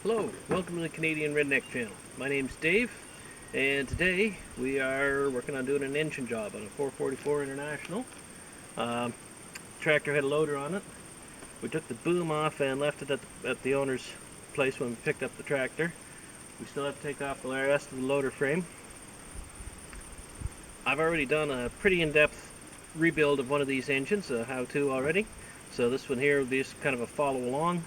Hello, welcome to the Canadian Redneck Channel. My name's Dave, and today we are working on doing an engine job on a 444 International. Tractor had a loader on it. We took the boom off and left it at the owner's place when we picked up the tractor. We still have to take off the rest of the loader frame. I've already done a pretty in-depth rebuild of one of these engines, a how-to already. So this one here will be just kind of a follow along.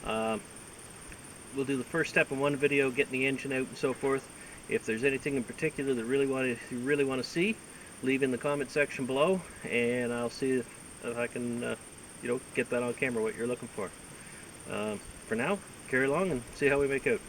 We'll do the first step in one video, getting the engine out and so forth. If there's anything in particular that you really want to see, leave in the comment section below, and I'll see if I can get that on camera, what you're looking for. For now, carry along and see how we make out.